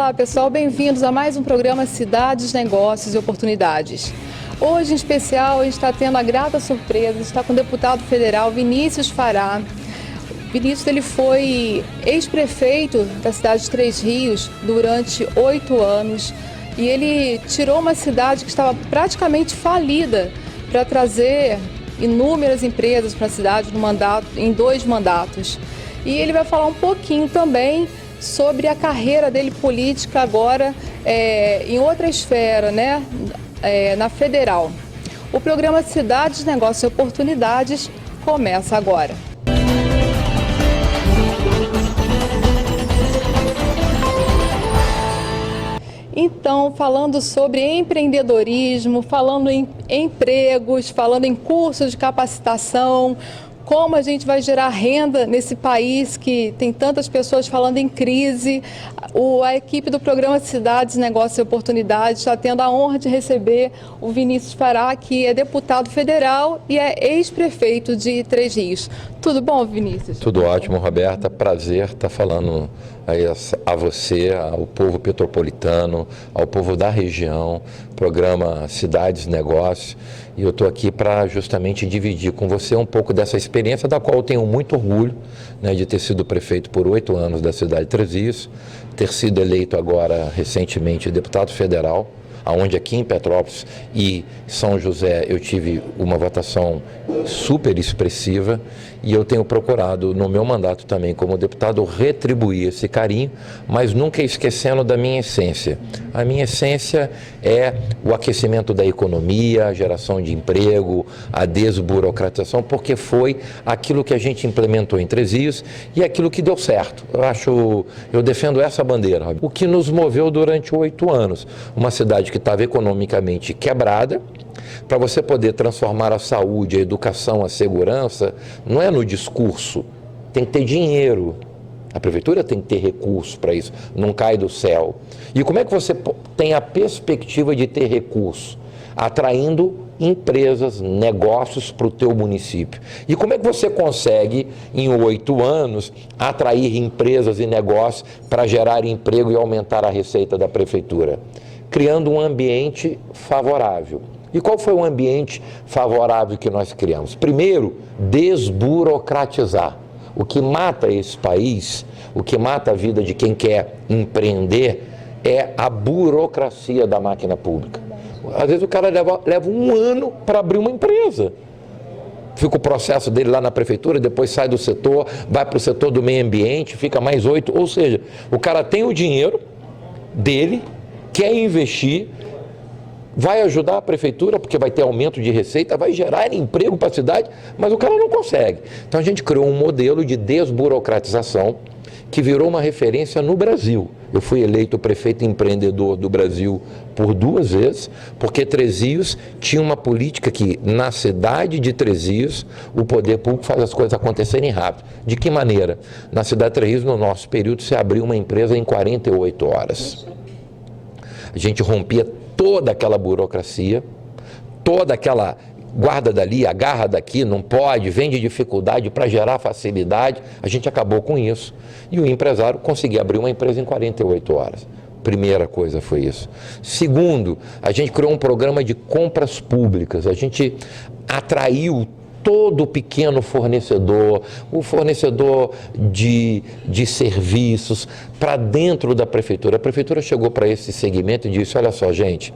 Olá pessoal, bem-vindos a mais um programa Cidades, Negócios e Oportunidades. Hoje em especial a gente está tendo a grata surpresa de estar com o deputado federal Vinícius Fará. Vinícius ele foi ex-prefeito da cidade de Três Rios durante 8 anos e ele tirou uma cidade que estava praticamente falida para trazer inúmeras empresas para a cidade em 2 mandatos. E ele vai falar um pouquinho também sobre a carreira dele política agora em outra esfera, né? Na federal. O programa Cidades, Negócios e Oportunidades começa agora. Então, falando sobre empreendedorismo, falando em empregos, falando em cursos de capacitação, como a gente vai gerar renda nesse país que tem tantas pessoas falando em crise. A equipe do programa Cidades, Negócios e Oportunidades está tendo a honra de receber o Vinícius Fará, que é deputado federal e é ex-prefeito de Três Rios. Tudo bom, Vinícius? Tudo ótimo, Roberta. Prazer estar falando aí a você, ao povo petropolitano, ao povo da região, programa Cidades, Negócios. E eu estou aqui para justamente dividir com você um pouco dessa experiência, da qual eu tenho muito orgulho, né, de ter sido prefeito por 8 anos da cidade de Três Rios, ter sido eleito agora recentemente deputado federal, onde aqui em Petrópolis e São José eu tive uma votação super expressiva e eu tenho procurado no meu mandato também como deputado retribuir esse carinho, mas nunca esquecendo da minha essência. A minha essência é o aquecimento da economia, a geração de emprego, a desburocratização, porque foi aquilo que a gente implementou em Três Rios e aquilo que deu certo. Eu defendo essa bandeira, o que nos moveu durante 8 anos. Uma cidade que estava economicamente quebrada, para você poder transformar a saúde, a educação, a segurança, não é no discurso, tem que ter dinheiro. A prefeitura tem que ter recurso para isso, não cai do céu. E como é que você tem a perspectiva de ter recurso? Atraindo empresas, negócios para o teu município. E como é que você consegue, em 8 anos, atrair empresas e negócios para gerar emprego e aumentar a receita da prefeitura? Criando um ambiente favorável. E qual foi o ambiente favorável que nós criamos? Primeiro, desburocratizar. O que mata esse país, o que mata a vida de quem quer empreender, é a burocracia da máquina pública. Às vezes o cara leva 1 ano para abrir uma empresa. Fica o processo dele lá na prefeitura, depois sai do setor, vai para o setor do meio ambiente, fica mais 8. Ou seja, o cara tem o dinheiro dele, quer investir, vai ajudar a prefeitura, porque vai ter aumento de receita, vai gerar emprego para a cidade, mas o cara não consegue. Então a gente criou um modelo de desburocratização que virou uma referência no Brasil. Eu fui eleito prefeito empreendedor do Brasil por 2 vezes, porque Três Rios tinha uma política que, na cidade de Três Rios, o poder público faz as coisas acontecerem rápido. De que maneira? Na cidade de Três Rios, no nosso período, se abriu uma empresa em 48 horas. A gente rompia toda aquela burocracia, toda aquela guarda dali, agarra daqui, não pode, vem de dificuldade para gerar facilidade. A gente acabou com isso. E o empresário conseguiu abrir uma empresa em 48 horas. Primeira coisa foi isso. Segundo, a gente criou um programa de compras públicas. A gente atraiu todo pequeno fornecedor, o fornecedor de serviços, para dentro da prefeitura. A prefeitura chegou para esse segmento e disse: olha só, gente,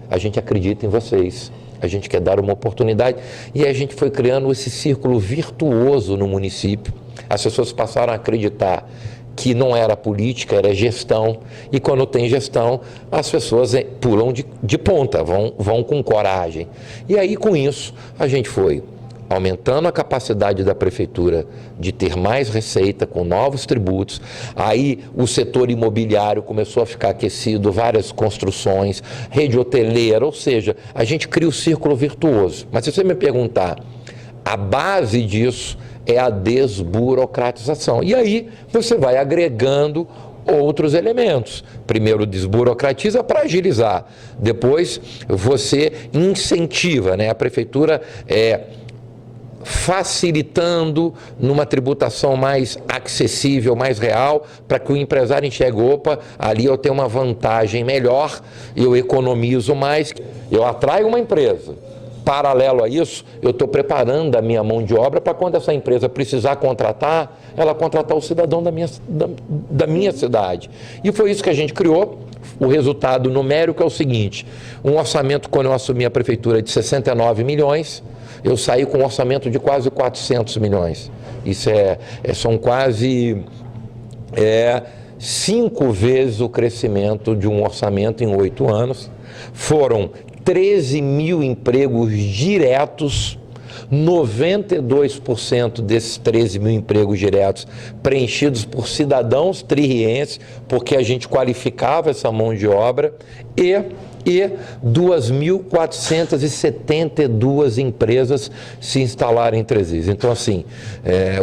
a gente acredita em vocês, a gente quer dar uma oportunidade. E a gente foi criando esse círculo virtuoso no município. As pessoas passaram a acreditar que não era política, era gestão, e quando tem gestão, as pessoas pulam de ponta, vão com coragem. E aí, com isso, a gente foi aumentando a capacidade da prefeitura de ter mais receita com novos tributos. Aí o setor imobiliário começou a ficar aquecido, várias construções, rede hoteleira, ou seja, a gente cria o círculo virtuoso. Mas se você me perguntar, a base disso é a desburocratização. E aí você vai agregando outros elementos. Primeiro desburocratiza para agilizar, depois você incentiva, né? A prefeitura facilitando numa tributação mais acessível, mais real, para que o empresário enxergue, opa, ali eu tenho uma vantagem melhor, eu economizo mais, eu atraio uma empresa. Paralelo a isso, eu estou preparando a minha mão de obra para quando essa empresa precisar contratar, ela contratar o cidadão da minha cidade. E foi isso que a gente criou. O resultado numérico é o seguinte: um orçamento, quando eu assumi a prefeitura, de 69 milhões, eu saí com um orçamento de quase 400 milhões. Isso são quase 5 vezes o crescimento de um orçamento em 8 anos. Foram 13 mil empregos diretos, 92% desses 13 mil empregos diretos preenchidos por cidadãos tririenses, porque a gente qualificava essa mão de obra, e 2.472 empresas se instalaram em Trezis. Então, assim,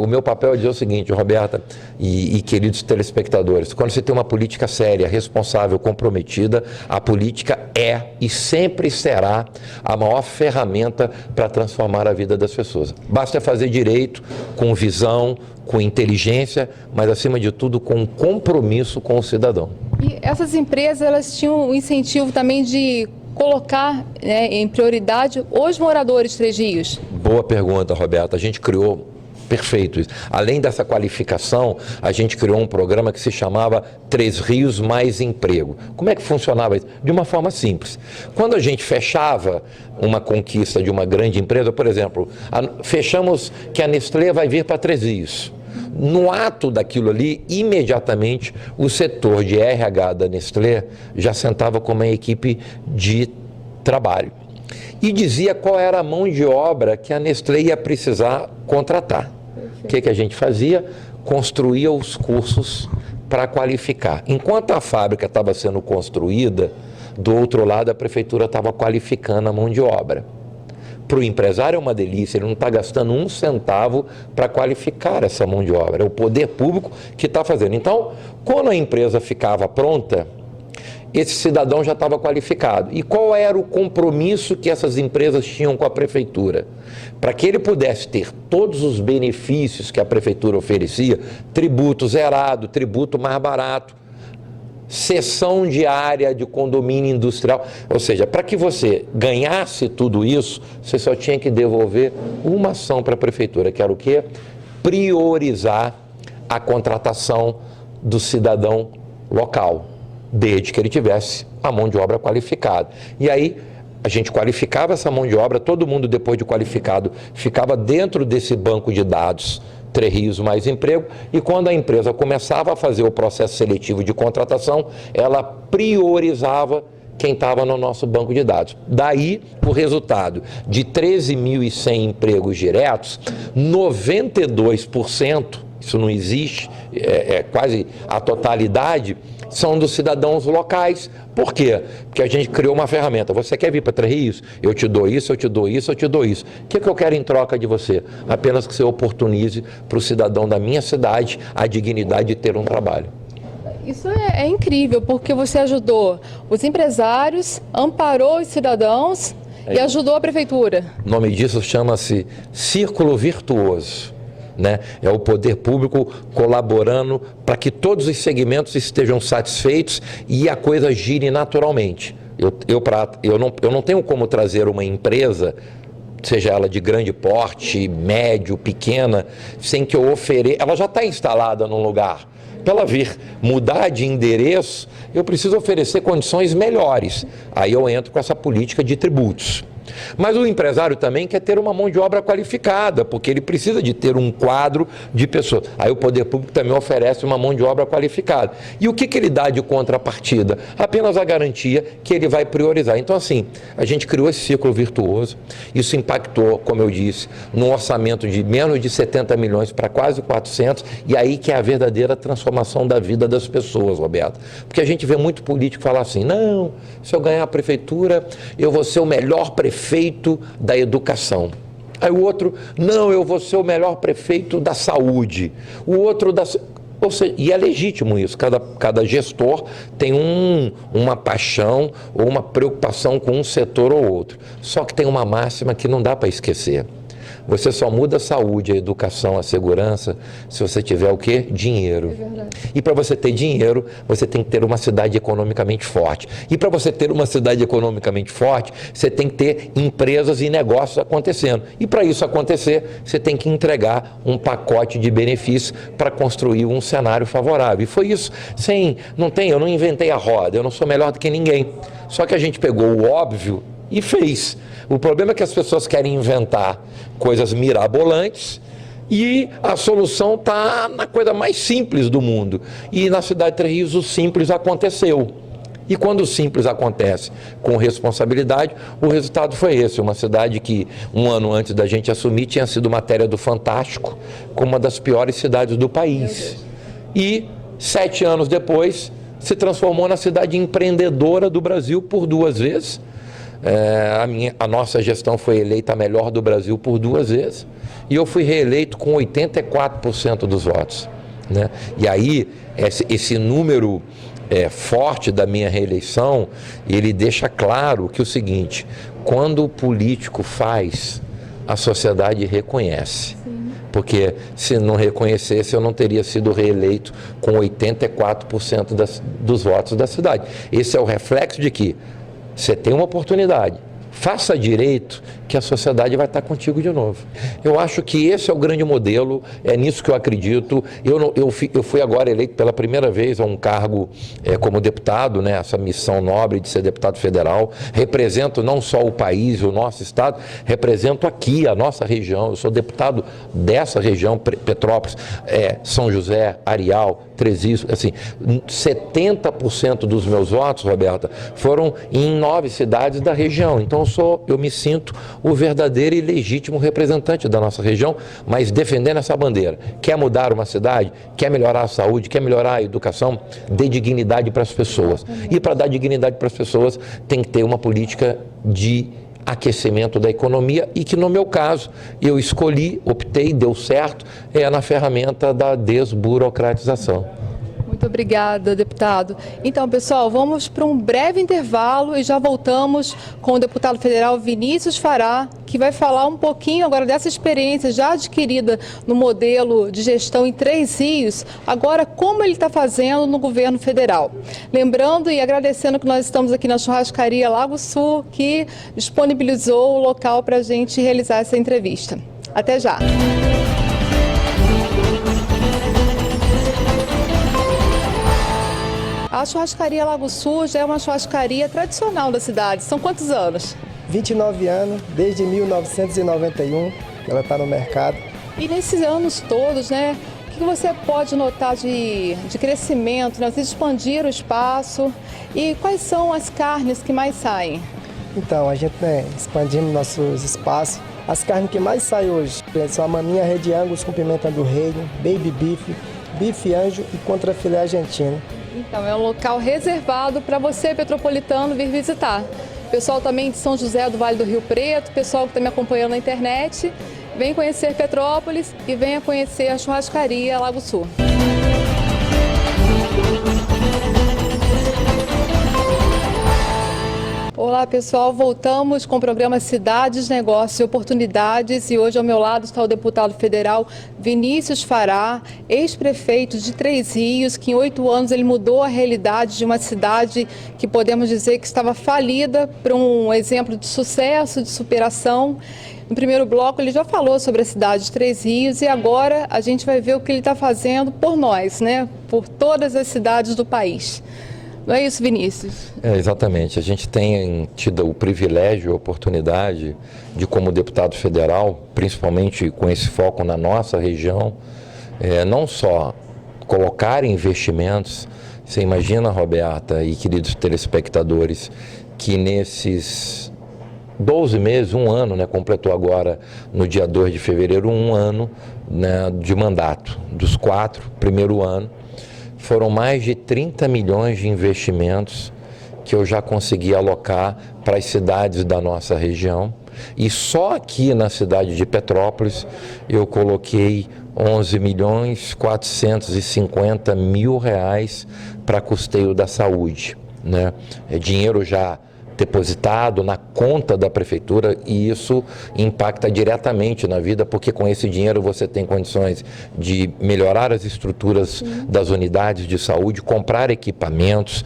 o meu papel é dizer o seguinte, Roberta e queridos telespectadores: quando você tem uma política séria, responsável, comprometida, a política é e sempre será a maior ferramenta para transformar a vida das pessoas. Basta fazer direito, com visão, com inteligência, mas, acima de tudo, com compromisso com o cidadão. E essas empresas, elas tinham o incentivo também de colocar, em prioridade os moradores de Três Rios? Boa pergunta, Roberta. A gente criou, perfeito isso. Além dessa qualificação, a gente criou um programa que se chamava Três Rios Mais Emprego. Como é que funcionava isso? De uma forma simples. Quando a gente fechava uma conquista de uma grande empresa, por exemplo, fechamos que a Nestlé vai vir para Três Rios. No ato daquilo ali, imediatamente, o setor de RH da Nestlé já sentava com uma equipe de trabalho e dizia qual era a mão de obra que a Nestlé ia precisar contratar. O que a gente fazia? Construía os cursos para qualificar. Enquanto a fábrica estava sendo construída, do outro lado a prefeitura estava qualificando a mão de obra. Para o empresário é uma delícia, ele não está gastando um centavo para qualificar essa mão de obra, é o poder público que está fazendo. Então, quando a empresa ficava pronta, esse cidadão já estava qualificado. E qual era o compromisso que essas empresas tinham com a prefeitura? Para que ele pudesse ter todos os benefícios que a prefeitura oferecia, tributo zerado, tributo mais barato, cessão de área de condomínio industrial, ou seja, para que você ganhasse tudo isso, você só tinha que devolver uma ação para a prefeitura, que era o quê? Priorizar a contratação do cidadão local, desde que ele tivesse a mão de obra qualificada. E aí a gente qualificava essa mão de obra, todo mundo, depois de qualificado, ficava dentro desse banco de dados Três Rios Mais Emprego, e quando a empresa começava a fazer o processo seletivo de contratação, ela priorizava quem estava no nosso banco de dados. Daí, o resultado de 13.100 empregos diretos, 92%, isso não existe, é quase a totalidade, são dos cidadãos locais. Por quê? Porque a gente criou uma ferramenta. Você quer vir para Três Rios? Eu te dou isso, eu te dou isso, eu te dou isso. O que eu quero em troca de você? Apenas que você oportunize para o cidadão da minha cidade a dignidade de ter um trabalho. Isso é incrível, porque você ajudou os empresários, amparou os cidadãos e ajudou a prefeitura. O nome disso chama-se círculo virtuoso. É o poder público colaborando para que todos os segmentos estejam satisfeitos e a coisa gire naturalmente. Eu não tenho como trazer uma empresa, seja ela de grande porte, médio, pequena, sem que eu ofereça. Ela já está instalada num lugar. Para ela vir mudar de endereço, eu preciso oferecer condições melhores. Aí eu entro com essa política de tributos. Mas o empresário também quer ter uma mão de obra qualificada, porque ele precisa de ter um quadro de pessoas. Aí o poder público também oferece uma mão de obra qualificada. E o que ele dá de contrapartida? Apenas a garantia que ele vai priorizar. Então, assim, a gente criou esse ciclo virtuoso. Isso impactou, como eu disse, num orçamento de menos de 70 milhões para quase 400, e aí que é a verdadeira transformação da vida das pessoas, Roberto. Porque a gente vê muito político falar assim: não, se eu ganhar a prefeitura, eu vou ser o melhor prefeito da educação. Aí o outro: não, eu vou ser o melhor prefeito da saúde. O outro da... Ou seja, e é legítimo isso, cada gestor tem uma paixão ou uma preocupação com um setor ou outro. Só que tem uma máxima que não dá para esquecer. Você só muda a saúde, a educação, a segurança, se você tiver o quê? Dinheiro. É verdade. E para você ter dinheiro, você tem que ter uma cidade economicamente forte. E para você ter uma cidade economicamente forte, você tem que ter empresas e negócios acontecendo. E para isso acontecer, você tem que entregar um pacote de benefícios para construir um cenário favorável. E foi isso. Eu não inventei a roda, eu não sou melhor do que ninguém. Só que a gente pegou o óbvio e fez. O problema é que as pessoas querem inventar coisas mirabolantes e a solução está na coisa mais simples do mundo. E na cidade de Três Rios o simples aconteceu. E quando o simples acontece com responsabilidade, o resultado foi esse. Uma cidade que, um ano antes da gente assumir, tinha sido matéria do Fantástico como uma das piores cidades do país. E 7 anos depois, se transformou na cidade empreendedora do Brasil por 2 vezes. A nossa gestão foi eleita a melhor do Brasil por 2 vezes. E eu fui reeleito com 84% dos votos, né? E aí, esse número forte da minha reeleição, ele deixa claro que o seguinte: quando o político faz, a sociedade reconhece. Porque se não reconhecesse, eu não teria sido reeleito com 84% dos votos da cidade. Esse é o reflexo de que você tem uma oportunidade, faça direito, que a sociedade vai estar contigo de novo. Eu acho que esse é o grande modelo, é nisso que eu acredito. Eu fui agora eleito pela primeira vez a um cargo como deputado, né, essa missão nobre de ser deputado federal. Represento não só o país, o nosso estado, represento aqui a nossa região. Eu sou deputado dessa região, Petrópolis, São José, Areal, Três Rios, assim, 70% dos meus votos, Roberta, foram em 9 cidades da região. Então eu me sinto o verdadeiro e legítimo representante da nossa região, mas defendendo essa bandeira. Quer mudar uma cidade? Quer melhorar a saúde? Quer melhorar a educação? Dê dignidade para as pessoas. E para dar dignidade para as pessoas, tem que ter uma política de aquecimento da economia e que, no meu caso, eu escolhi, optei, deu certo, na ferramenta da desburocratização. Muito obrigada, deputado. Então, pessoal, vamos para um breve intervalo e já voltamos com o deputado federal Vinícius Fará, que vai falar um pouquinho agora dessa experiência já adquirida no modelo de gestão em Três Rios, agora como ele está fazendo no governo federal. Lembrando e agradecendo que nós estamos aqui na churrascaria Lago Sul, que disponibilizou o local para a gente realizar essa entrevista. Até já! A churrascaria Lago Sul já é uma churrascaria tradicional da cidade. São quantos anos? 29 anos, desde 1991 que ela está no mercado. E nesses anos todos, né, o que você pode notar de crescimento, né? Vocês expandiram o espaço e quais são as carnes que mais saem? Então, a gente expandindo nossos espaços. As carnes que mais saem hoje são a maminha Red Angus com pimenta do reino, baby beef, bife anjo e contrafilé argentino. Então, é um local reservado para você, petropolitano, vir visitar. Pessoal também de São José do Vale do Rio Preto, pessoal que está me acompanhando na internet, vem conhecer Petrópolis e venha conhecer a churrascaria Lago Sul. Olá pessoal, voltamos com o programa Cidades, Negócios e Oportunidades e hoje ao meu lado está o deputado federal Vinícius Fará, ex-prefeito de Três Rios, que em 8 anos ele mudou a realidade de uma cidade que podemos dizer que estava falida para um exemplo de sucesso, de superação. No primeiro bloco ele já falou sobre a cidade de Três Rios e agora a gente vai ver o que ele está fazendo por nós, né? Por todas as cidades do país. Não é isso, Vinícius? Exatamente. A gente tem tido o privilégio e a oportunidade de, como deputado federal, principalmente com esse foco na nossa região, não só colocar investimentos. Você imagina, Roberta e queridos telespectadores, que nesses 12 meses, 1 ano, né, completou agora no dia 2 de fevereiro, 1 ano, né, de mandato, dos 4, primeiro ano, foram mais de 30 milhões de investimentos que eu já consegui alocar para as cidades da nossa região. E só aqui na cidade de Petrópolis eu coloquei 11.450.000 reais para custeio da saúde, né? É dinheiro já depositado na conta da prefeitura, e isso impacta diretamente na vida, porque com esse dinheiro você tem condições de melhorar as estruturas das unidades de saúde, comprar equipamentos,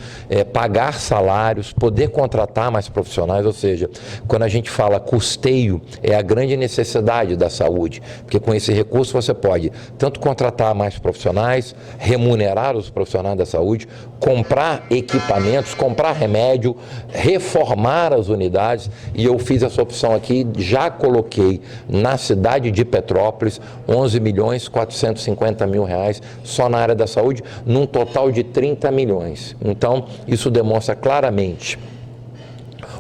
pagar salários, poder contratar mais profissionais. Ou seja, quando a gente fala custeio, é a grande necessidade da saúde, porque com esse recurso você pode tanto contratar mais profissionais, remunerar os profissionais da saúde, comprar equipamentos, comprar remédio, reformar as unidades. E eu fiz essa opção aqui, já coloquei na cidade de Petrópolis 11.450.000 reais só na área da saúde, num total de 30 milhões. Então, isso demonstra claramente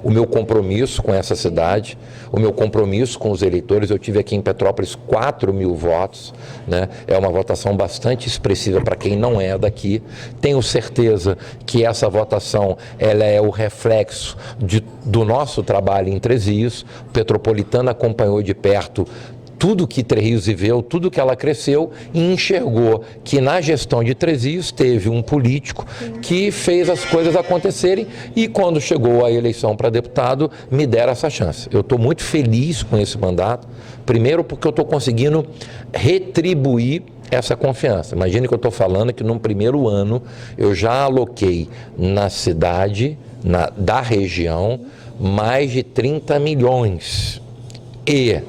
o meu compromisso com essa cidade, o meu compromisso com os eleitores. Eu tive aqui em Petrópolis 4.000 votos, né? É uma votação bastante expressiva para quem não é daqui. Tenho certeza que essa votação ela é o reflexo do nosso trabalho em Três Rios. O Petropolitano acompanhou de perto tudo que Três Rios viveu, tudo que ela cresceu, e enxergou que na gestão de Três Rios teve um político que fez as coisas acontecerem, e quando chegou a eleição para deputado, me deram essa chance. Eu estou muito feliz com esse mandato, primeiro porque eu estou conseguindo retribuir essa confiança. Imagine que eu estou falando que no primeiro ano eu já aloquei na cidade, da região, mais de 30 milhões. E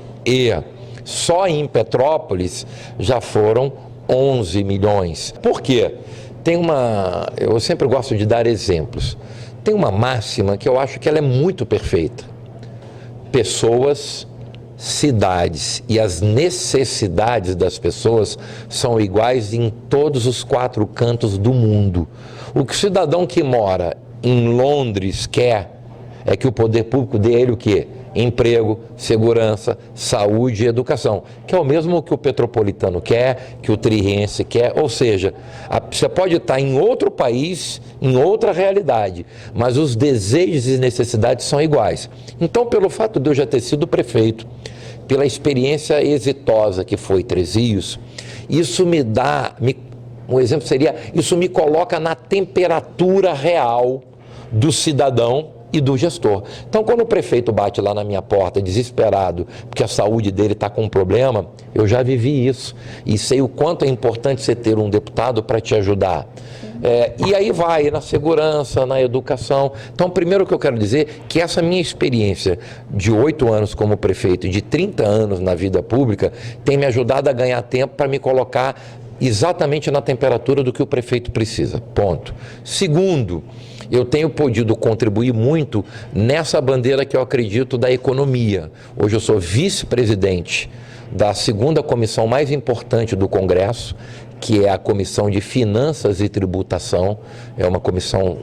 só em Petrópolis já foram 11 milhões. Por quê? Eu sempre gosto de dar exemplos. Tem uma máxima que eu acho que ela é muito perfeita. Pessoas, cidades e as necessidades das pessoas são iguais em todos os 4 cantos do mundo. O que o cidadão que mora em Londres quer é que o poder público dê a ele o quê? Emprego, segurança, saúde e educação, que é o mesmo que o petropolitano quer, que o tririense quer. Ou seja, você pode estar em outro país, em outra realidade, mas os desejos e necessidades são iguais. Então, pelo fato de eu já ter sido prefeito, pela experiência exitosa que foi Três Rios, isso um exemplo seria, isso me coloca na temperatura real do cidadão e do gestor. Então, quando o prefeito bate lá na minha porta desesperado porque a saúde dele está com um problema, eu já vivi isso e sei o quanto é importante você ter um deputado para te ajudar. E aí vai na segurança, na educação. Então, primeiro que eu quero dizer que essa minha experiência de 8 anos como prefeito e de 30 anos na vida pública tem me ajudado a ganhar tempo para me colocar exatamente na temperatura do que o prefeito precisa. Ponto. Segundo, eu tenho podido contribuir muito nessa bandeira que eu acredito da economia. Hoje eu sou vice-presidente da segunda comissão mais importante do Congresso, que é a Comissão de Finanças e Tributação. É uma comissão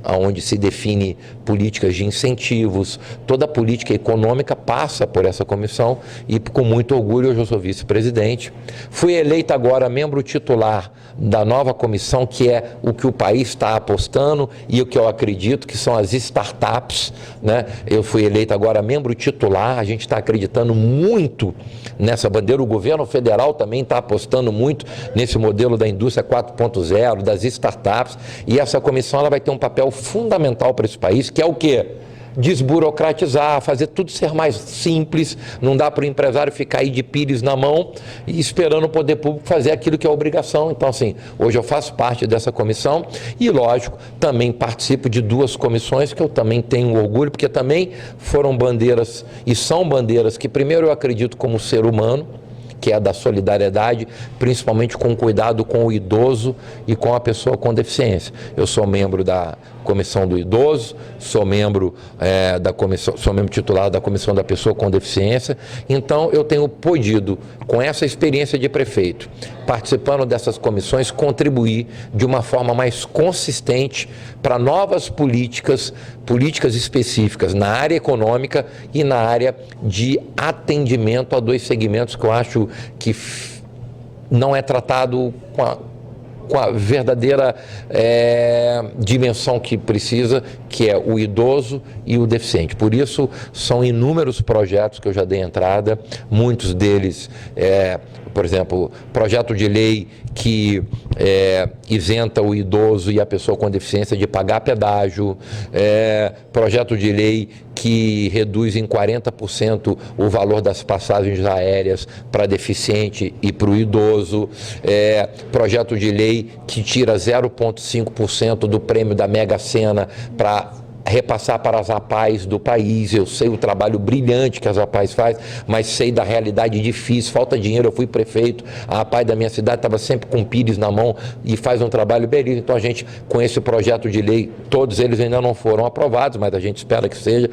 onde se define políticas de incentivos, toda a política econômica passa por essa comissão, e com muito orgulho hoje eu sou vice-presidente. Fui eleito agora membro titular da nova comissão, que é o que o país está apostando e o que eu acredito que são as startups, né? Eu fui eleito agora membro titular, a gente está acreditando muito nessa bandeira, o governo federal também está apostando muito nesse modelo da indústria 4.0, das startups, e essa comissão ela vai ter um papel fundamental para esse país, que é o quê? Desburocratizar, fazer tudo ser mais simples. Não dá para o empresário ficar aí de pires na mão e esperando o poder público fazer aquilo que é obrigação. Então, assim, hoje eu faço parte dessa comissão e, lógico, também participo de 2 comissões que eu também tenho orgulho, porque também foram bandeiras e são bandeiras que, primeiro, eu acredito como ser humano, que é a da solidariedade, principalmente com cuidado com o idoso e com a pessoa com deficiência. Eu sou membro da Comissão do Idoso, sou membro titular da Comissão da Pessoa com Deficiência. Então, eu tenho podido, com essa experiência de prefeito, participando dessas comissões, contribuir de uma forma mais consistente para novas políticas específicas na área econômica e na área de atendimento a 2 segmentos que eu acho que não é tratado com a verdadeira dimensão que precisa, que é o idoso e o deficiente. Por isso, são inúmeros projetos que eu já dei entrada, muitos deles, por exemplo, projeto de lei que isenta o idoso e a pessoa com deficiência de pagar pedágio, projeto de lei que reduz em 40% o valor das passagens aéreas para deficiente e para o idoso, projeto de lei que tira 0,5% do prêmio da Mega Sena para repassar para as APAES do país. Eu sei o trabalho brilhante que as APAES faz, mas sei da realidade difícil, falta dinheiro. Eu fui prefeito, a APAE da minha cidade estava sempre com pires na mão e faz um trabalho belíssimo. Então a gente, com esse projeto de lei, todos eles ainda não foram aprovados, mas a gente espera que seja,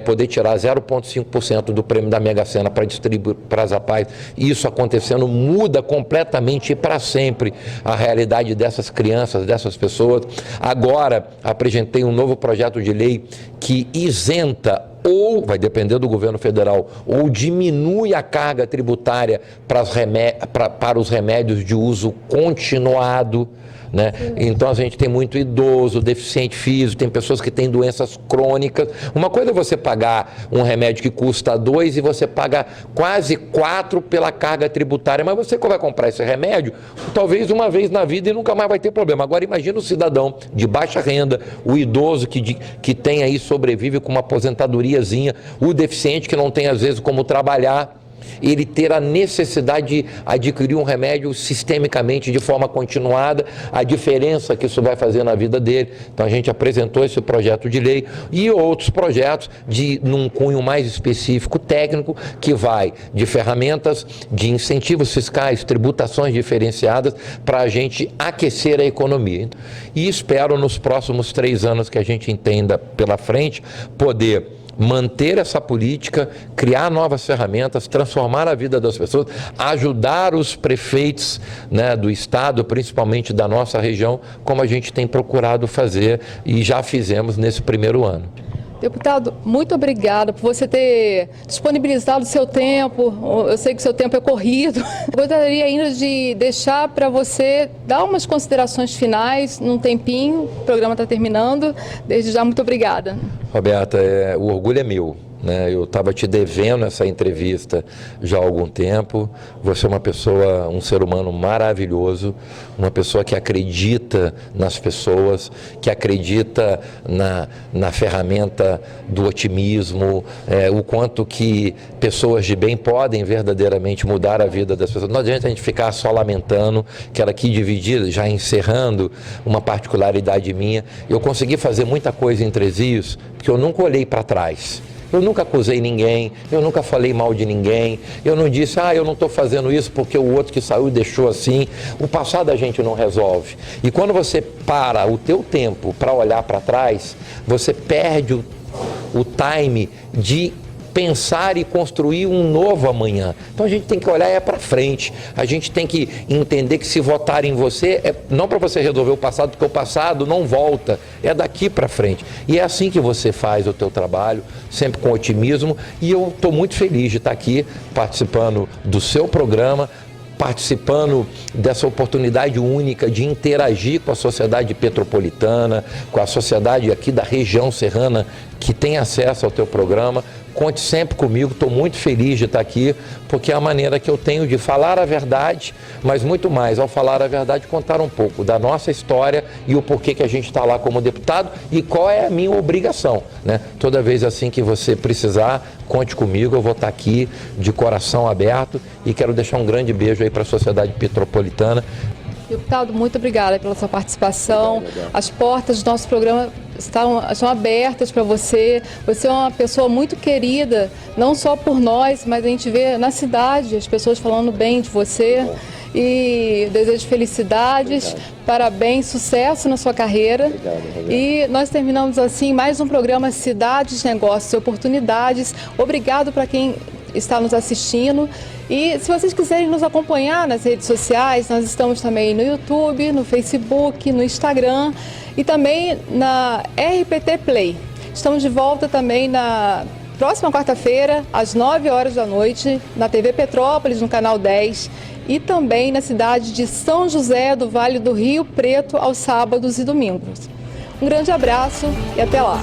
poder tirar 0,5% do prêmio da Mega Sena para distribuir para as APAES. Isso acontecendo muda completamente e para sempre a realidade dessas crianças, dessas pessoas. Agora apresentei um novo projeto de lei que isenta, ou vai depender do governo federal, ou diminui a carga tributária para os remédios de uso continuado, né? Então a gente tem muito idoso, deficiente físico, tem pessoas que têm doenças crônicas. Uma coisa é você pagar um remédio que custa 2 e você paga quase 4 pela carga tributária, mas você vai comprar esse remédio talvez uma vez na vida e nunca mais vai ter problema. Agora imagina o cidadão de baixa renda, o idoso que tem aí, sobrevive com uma aposentadoriazinha, o deficiente que não tem às vezes como trabalhar, ele ter a necessidade de adquirir um remédio sistemicamente, de forma continuada, a diferença que isso vai fazer na vida dele. Então a gente apresentou esse projeto de lei e outros projetos num cunho mais específico técnico, que vai de ferramentas de incentivos fiscais, tributações diferenciadas para a gente aquecer a economia. E espero nos próximos 3 anos que a gente entenda pela frente, poder manter essa política, criar novas ferramentas, transformar a vida das pessoas, ajudar os prefeitos, né, do estado, principalmente da nossa região, como a gente tem procurado fazer e já fizemos nesse primeiro ano. Deputado, muito obrigada por você ter disponibilizado o seu tempo. Eu sei que o seu tempo é corrido. Eu gostaria ainda de deixar para você dar umas considerações finais num tempinho. O programa está terminando. Desde já, muito obrigada. Roberta, o orgulho é meu. Eu estava te devendo essa entrevista já há algum tempo. Você é uma pessoa, um ser humano maravilhoso, uma pessoa que acredita nas pessoas, que acredita na ferramenta do otimismo, o quanto que pessoas de bem podem verdadeiramente mudar a vida das pessoas. Não adianta a gente ficar só lamentando. Quero aqui dividir, já encerrando, uma particularidade minha. Eu consegui fazer muita coisa em Três Rios, porque eu nunca olhei para trás. Eu nunca acusei ninguém, eu nunca falei mal de ninguém, eu não disse, eu não estou fazendo isso porque o outro que saiu deixou assim. O passado a gente não resolve. E quando você para o teu tempo para olhar para trás, você perde o time de pensar e construir um novo amanhã. Então a gente tem que olhar para frente, a gente tem que entender que se votar em você é não para você resolver o passado, porque o passado não volta, é daqui para frente. E é assim que você faz o teu trabalho, sempre com otimismo, e eu estou muito feliz de estar aqui participando do seu programa, participando dessa oportunidade única de interagir com a sociedade petropolitana, com a sociedade aqui da região serrana que tem acesso ao teu programa. Conte sempre comigo, estou muito feliz de estar aqui, porque é a maneira que eu tenho de falar a verdade, mas muito mais, ao falar a verdade, contar um pouco da nossa história e o porquê que a gente está lá como deputado e qual é a minha obrigação, né? Toda vez assim que você precisar, conte comigo, eu vou estar aqui de coração aberto e quero deixar um grande beijo aí para a sociedade petropolitana. Deputado, muito obrigada pela sua participação. As portas do nosso programa estão abertas para você. Você é uma pessoa muito querida, não só por nós, mas a gente vê na cidade as pessoas falando bem de você. E desejo felicidades, parabéns, sucesso na sua carreira. Obrigado. E nós terminamos assim mais um programa Cidades, Negócios e Oportunidades. Obrigado para quem está nos assistindo. E se vocês quiserem nos acompanhar nas redes sociais, nós estamos também no YouTube, no Facebook, no Instagram e também na RPT Play. Estamos de volta também próxima quarta-feira, às 9 horas da noite, na TV Petrópolis, no canal 10, e também na cidade de São José do Vale do Rio Preto, aos sábados e domingos. Um grande abraço e até lá!